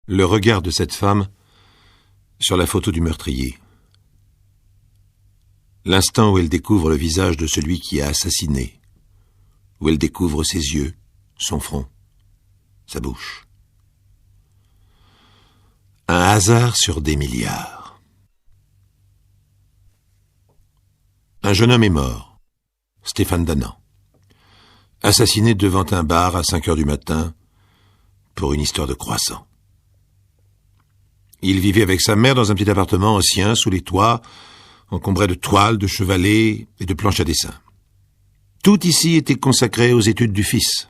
Le regard de cette femme sur la photo du meurtrier. L'instant où elle découvre le visage de celui qui a assassiné, où elle découvre ses yeux, son front, sa bouche. Un hasard sur des milliards. Un jeune homme est mort, Stéphane Danan, assassiné devant un bar à 5 heures du matin pour une histoire de croissant. Il vivait avec sa mère dans un petit appartement ancien, sous les toits, encombré de toiles, de chevalets et de planches à dessin. Tout ici était consacré aux études du fils.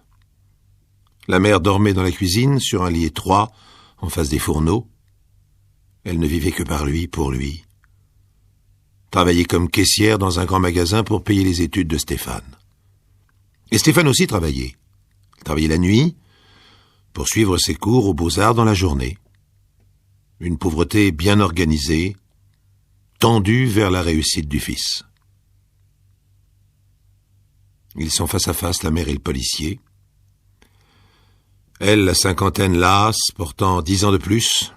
La mère dormait dans la cuisine, sur un lit étroit, en face des fourneaux. Elle ne vivait que par lui, pour lui. Travaillait comme caissière dans un grand magasin pour payer les études de Stéphane. Et Stéphane aussi travaillait. Il travaillait la nuit, pour suivre ses cours aux Beaux-Arts dans la journée. Une pauvreté bien organisée, tendue vers la réussite du fils. Ils sont face à face, la mère et le policier. Elle, la cinquantaine lasse, portant 10 ans de plus,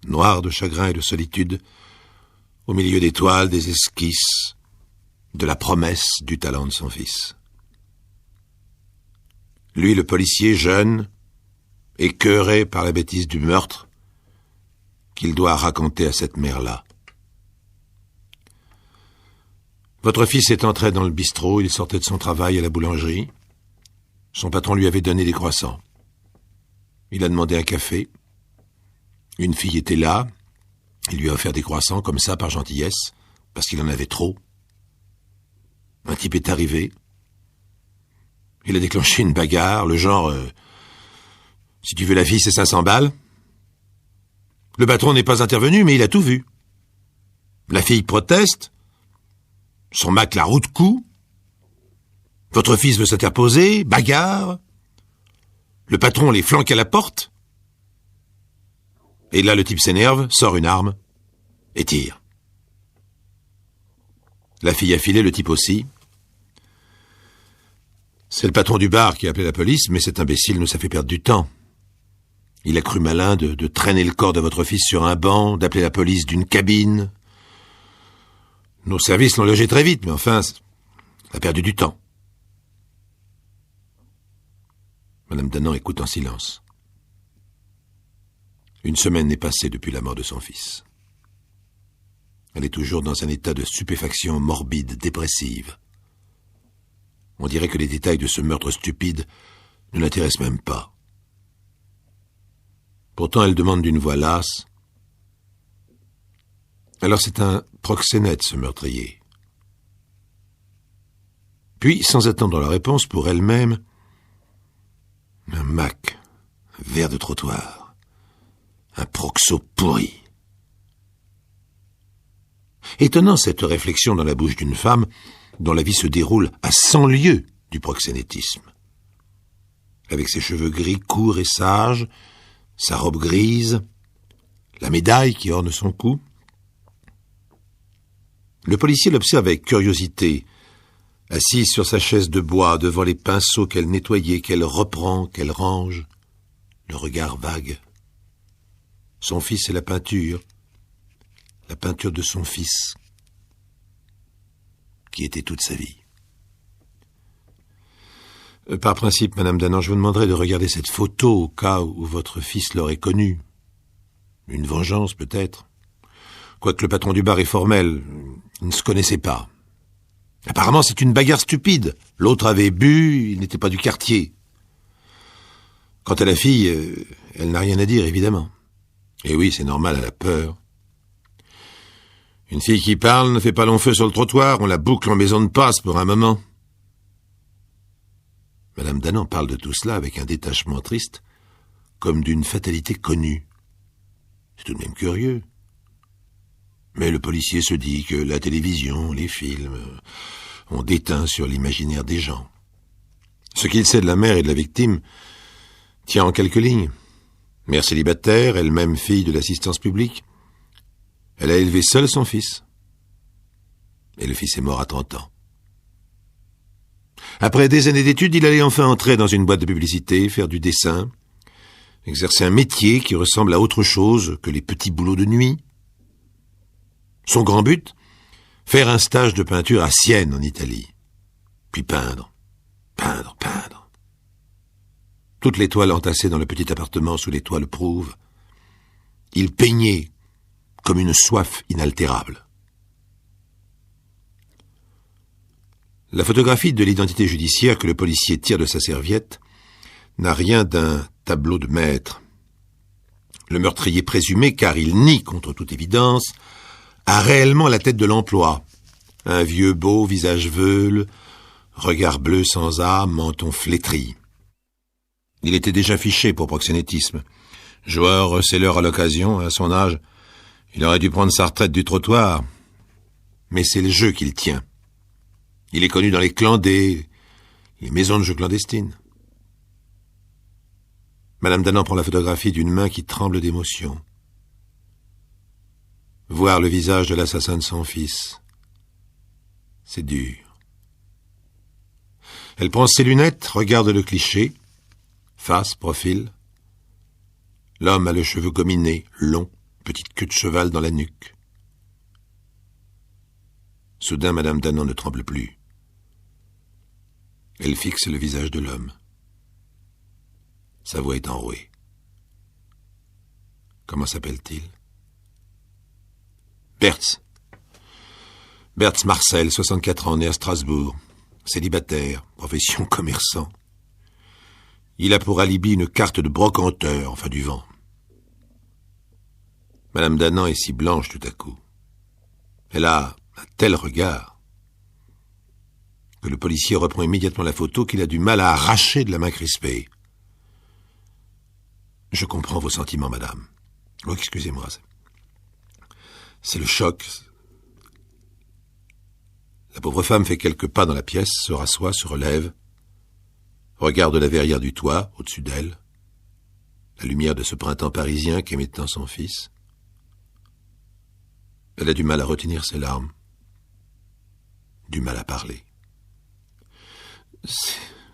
noire de chagrin et de solitude, au milieu des toiles, des esquisses, de la promesse du talent de son fils. Lui, le policier, jeune, écœuré par la bêtise du meurtre, qu'il doit raconter à cette mère-là. Votre fils est entré dans le bistrot, il sortait de son travail à la boulangerie. Son patron lui avait donné des croissants. Il a demandé un café. Une fille était là. Il lui a offert des croissants comme ça, par gentillesse, parce qu'il en avait trop. Un type est arrivé. Il a déclenché une bagarre, le genre si tu veux la fille, c'est 500 balles. Le patron n'est pas intervenu, mais il a tout vu. La fille proteste. Son Mac la roue de cou. Votre fils veut s'interposer, bagarre. Le patron les flanque à la porte. Et là, le type s'énerve, sort une arme et tire. La fille a filé, le type aussi. C'est le patron du bar qui a appelé la police, mais cet imbécile nous a fait perdre du temps. Il a cru malin de traîner le corps de votre fils sur un banc, d'appeler la police d'une cabine. Nos services l'ont logé très vite, mais enfin, il a perdu du temps. Madame Danan écoute en silence. Une semaine est passée depuis la mort de son fils. Elle est toujours dans un état de stupéfaction morbide, dépressive. On dirait que les détails de ce meurtre stupide ne l'intéressent même pas. Pourtant, elle demande d'une voix lasse. Alors c'est un proxénète, ce meurtrier. Puis, sans attendre la réponse pour elle-même, un Mac, un verre de trottoir, un proxo pourri. Étonnant cette réflexion dans la bouche d'une femme dont la vie se déroule à 100 lieues du proxénétisme. Avec ses cheveux gris courts et sages, sa robe grise, la médaille qui orne son cou. Le policier l'observe avec curiosité, assise sur sa chaise de bois devant les pinceaux qu'elle nettoyait, qu'elle reprend, qu'elle range, le regard vague. Son fils et la peinture de son fils, qui était toute sa vie. Par principe, Madame Danan, je vous demanderai de regarder cette photo au cas où votre fils l'aurait connue. Une vengeance, peut-être. Quoique le patron du bar est formel, ils ne se connaissaient pas. Apparemment, c'est une bagarre stupide. L'autre avait bu, il n'était pas du quartier. Quant à la fille, elle n'a rien à dire, évidemment. Et oui, c'est normal, elle a peur. Une fille qui parle ne fait pas long feu sur le trottoir, on la boucle en maison de passe pour un moment. Madame Danan parle de tout cela avec un détachement triste, comme d'une fatalité connue. C'est tout de même curieux. Mais le policier se dit que la télévision, les films, ont déteint sur l'imaginaire des gens. Ce qu'il sait de la mère et de la victime tient en quelques lignes. Mère célibataire, elle-même fille de l'assistance publique. Elle a élevé seule son fils. Et le fils est mort à 30 ans. Après des années d'études, il allait enfin entrer dans une boîte de publicité, faire du dessin, exercer un métier qui ressemble à autre chose que les petits boulots de nuit. Son grand but, faire un stage de peinture à Sienne, en Italie. Puis peindre. Toutes les toiles entassées dans le petit appartement sous les toits le prouvent. Il peignait comme une soif inaltérable. La photographie de l'identité judiciaire que le policier tire de sa serviette n'a rien d'un tableau de maître. Le meurtrier présumé, car il nie contre toute évidence, a réellement la tête de l'emploi. Un vieux beau, visage veule, regard bleu sans âme, menton flétri. Il était déjà fiché pour proxénétisme. Joueur, receleur à l'occasion, à son âge, il aurait dû prendre sa retraite du trottoir. Mais c'est le jeu qu'il tient. Il est connu dans les clandés, les maisons de jeux clandestines. Madame Danan prend la photographie d'une main qui tremble d'émotion. Voir le visage de l'assassin de son fils, c'est dur. Elle prend ses lunettes, regarde le cliché, face, profil. L'homme a le cheveu gominé, long, petite queue de cheval dans la nuque. Soudain, Madame Danan ne tremble plus. Elle fixe le visage de l'homme. Sa voix est enrouée. Comment s'appelle-t-il? Bertz. Bertz Marcel, 64 ans, né à Strasbourg. Célibataire, profession commerçant. Il a pour alibi une carte de brocanteur, enfin du vent. Madame Danan est si blanche tout à coup. Elle a un tel regard que le policier reprend immédiatement la photo qu'il a du mal à arracher de la main crispée. Je comprends vos sentiments, madame. Oh, excusez-moi. C'est le choc. La pauvre femme fait quelques pas dans la pièce, se rassoit, se relève, regarde la verrière du toit, au-dessus d'elle, la lumière de ce printemps parisien qu'aimait tant son fils. Elle a du mal à retenir ses larmes, du mal à parler.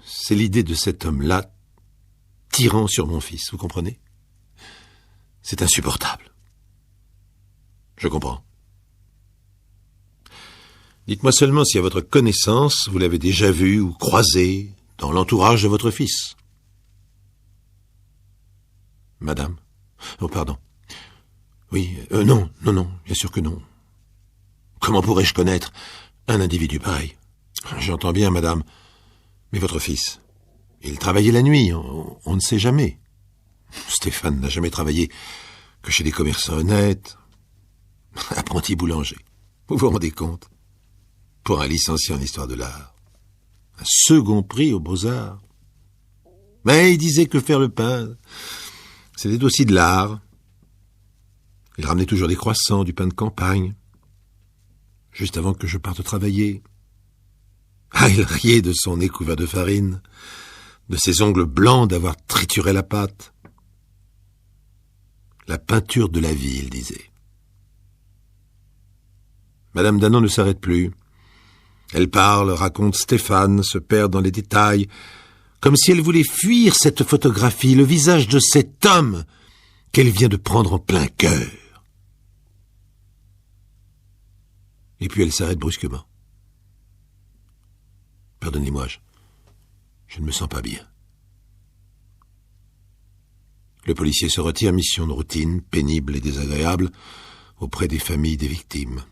C'est l'idée de cet homme-là tirant sur mon fils, vous comprenez? C'est insupportable. Je comprends. Dites-moi seulement si à votre connaissance, vous l'avez déjà vu ou croisé dans l'entourage de votre fils. Madame? Oh, pardon. Oui, non, bien sûr que non. Comment pourrais-je connaître un individu pareil? J'entends bien, madame, mais votre fils, il travaillait la nuit, on ne sait jamais. Stéphane n'a jamais travaillé que chez des commerçants honnêtes. Apprenti boulanger. Vous vous rendez compte? Pour un licencié en histoire de l'art. Un second prix aux Beaux-Arts. Mais il disait que faire le pain, c'était aussi de l'art. Il ramenait toujours des croissants, du pain de campagne. Juste avant que je parte travailler. Ah, il riait de son nez couvert de farine, de ses ongles blancs d'avoir trituré la pâte. La peinture de la vie, il disait. Madame Danan ne s'arrête plus. Elle parle, raconte Stéphane, se perd dans les détails, comme si elle voulait fuir cette photographie, le visage de cet homme qu'elle vient de prendre en plein cœur. Et puis elle s'arrête brusquement. Pardonnez-moi, je ne me sens pas bien. Le policier se retire, mission de routine, pénible et désagréable, auprès des familles des victimes,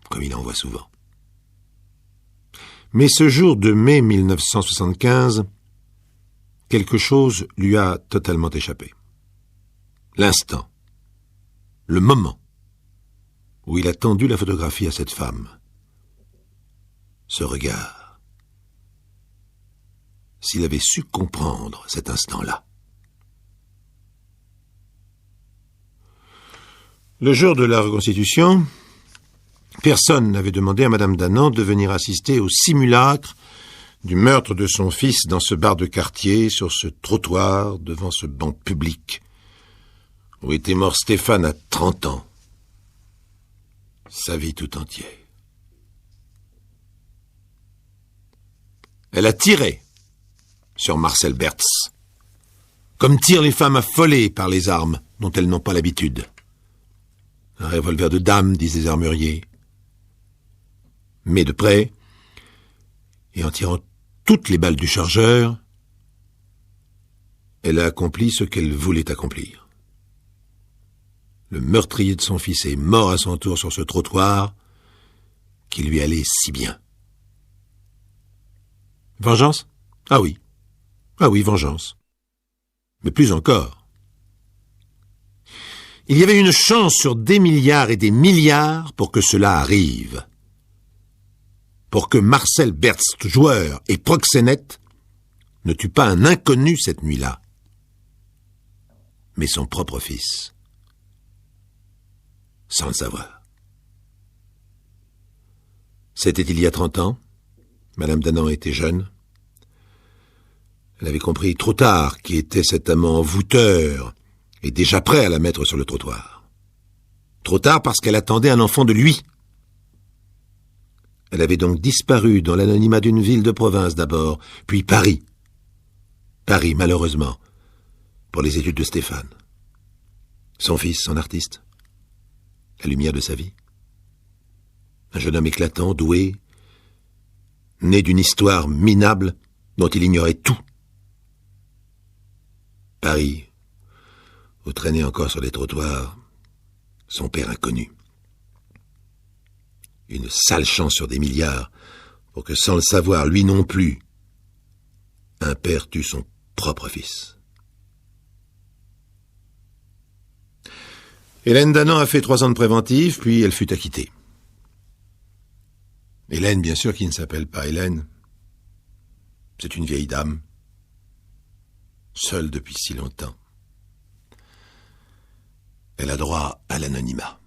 comme il en voit souvent. Mais ce jour de mai 1975, quelque chose lui a totalement échappé. L'instant, le moment où il a tendu la photographie à cette femme. Ce regard. S'il avait su comprendre cet instant-là. Le jour de la reconstitution, personne n'avait demandé à Madame Danan de venir assister au simulacre du meurtre de son fils dans ce bar de quartier, sur ce trottoir, devant ce banc public, où était mort Stéphane à 30 ans. Sa vie tout entière. Elle a tiré sur Marcel Bertz. comme tirent les femmes affolées par les armes dont elles n'ont pas l'habitude. Un revolver de dame, disent les armuriers. Mais de près, et en tirant toutes les balles du chargeur, elle a accompli ce qu'elle voulait accomplir. Le meurtrier de son fils est mort à son tour sur ce trottoir qui lui allait si bien. Vengeance ? Ah oui, vengeance. Mais plus encore. Il y avait une chance sur des milliards et des milliards pour que cela arrive. Pour que Marcel Bertzt, joueur et proxénète, ne tue pas un inconnu cette nuit-là, mais son propre fils, sans le savoir. C'était il y a 30 ans. Madame Danan était jeune. Elle avait compris trop tard qui était cet amant envoûteur et déjà prêt à la mettre sur le trottoir. Trop tard parce qu'elle attendait un enfant de lui. Elle avait donc disparu dans l'anonymat d'une ville de province d'abord, puis Paris. Paris, malheureusement, pour les études de Stéphane. Son fils, son artiste, la lumière de sa vie. Un jeune homme éclatant, doué, né d'une histoire minable dont il ignorait tout. Paris, où traînait encore sur les trottoirs son père inconnu. Une sale chance sur des milliards pour que, sans le savoir, lui non plus, un père tue son propre fils. Hélène Danan a fait 3 ans de préventive, puis elle fut acquittée. Hélène, bien sûr, qui ne s'appelle pas Hélène. C'est une vieille dame, seule depuis si longtemps. Elle a droit à l'anonymat.